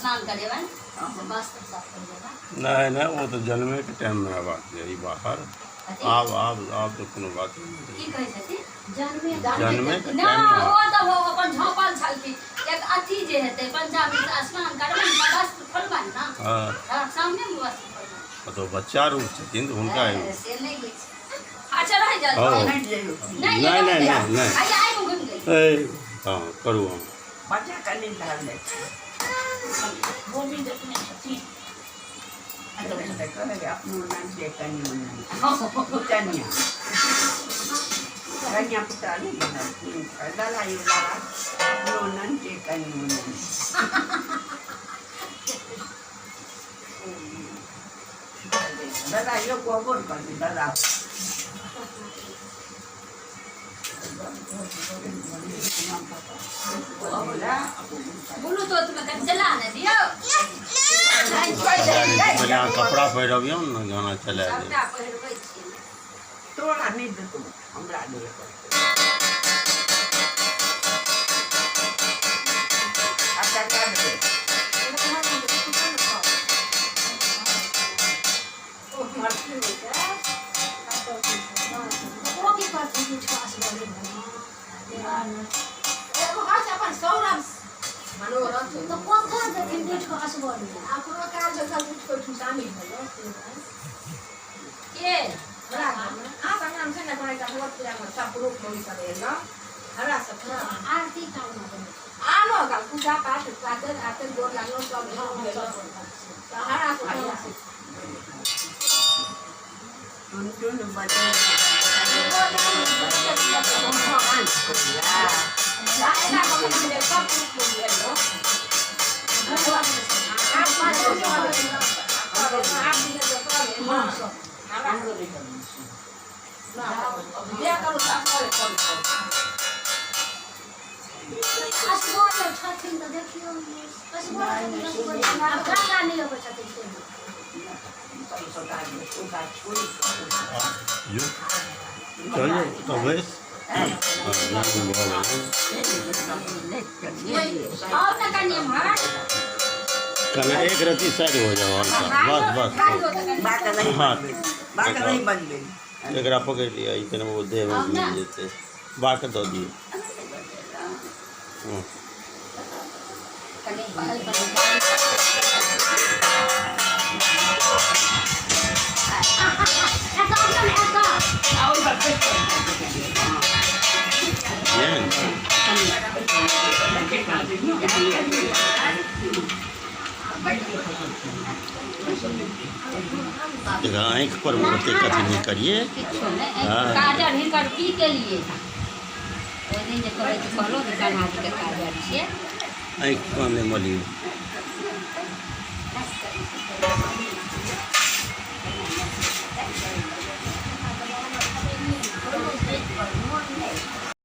स्नान करेगा नहीं नहीं वो तो जन्मे के टाइम में बात यही बाहर आप तो कोनो बात नहीं जन्मे के टाइम में वो तो वो अपन झोपल छलकी एक अथी जे हेते पंजाबी स्नान करबे वस्त्र खोलबा ना हां सामने में वस्त्र खोलबा तो बच्चा रूप छथिन तो हुनका से नहीं होई अच्छा रह जा नहीं नहीं नहीं आइ आइ घुम गई हां करू हम बच्चा कनी डाल ले भूमि देखने छथि अरे मैं कहे अपनो नाम से कनी मन कन्या कन्या पुता नहीं बना दादा ये दादा अपनो नाम से कनी मन दादा यो गोबर कर दादा बोलो तो तुम्हें कन चला न दियो पहले कपड़ा पहिरबियो न गाना चला दे कपड़ा पहिरबै छी तोरा नहीं दे तू हमरा दे अच्छा कर दे ओ मरती हो क्या वो की बात है कुछ खास वाली एगो हाथ अपन सौरभ मनोरथ तो कोथा जे कुछ खास वाली आपरो काज जो सब कुछ शामिल भयो के बड़ा आ संगम से न कोई का बहुत पूरा में सब ग्रुप में करे ना हरा सब आरती काम में आलो का पूजा पाठ प्रातः आते गोर लागलो सब तो हरा को तुन बजे चलिए तो बस कल एक रत्ती साइड हो जाओ बस बात नहीं बन गई एकरा पकड़ लिया इतने वो देह में मिल जेते बाक दो दिए आँख पर मोटे कथी नहीं करिए काजल हिनकर की के लिए ओइ दिन जे कहै छै कहलो कि कान्हा जी के काजल छियै आँख काने मली करेंगे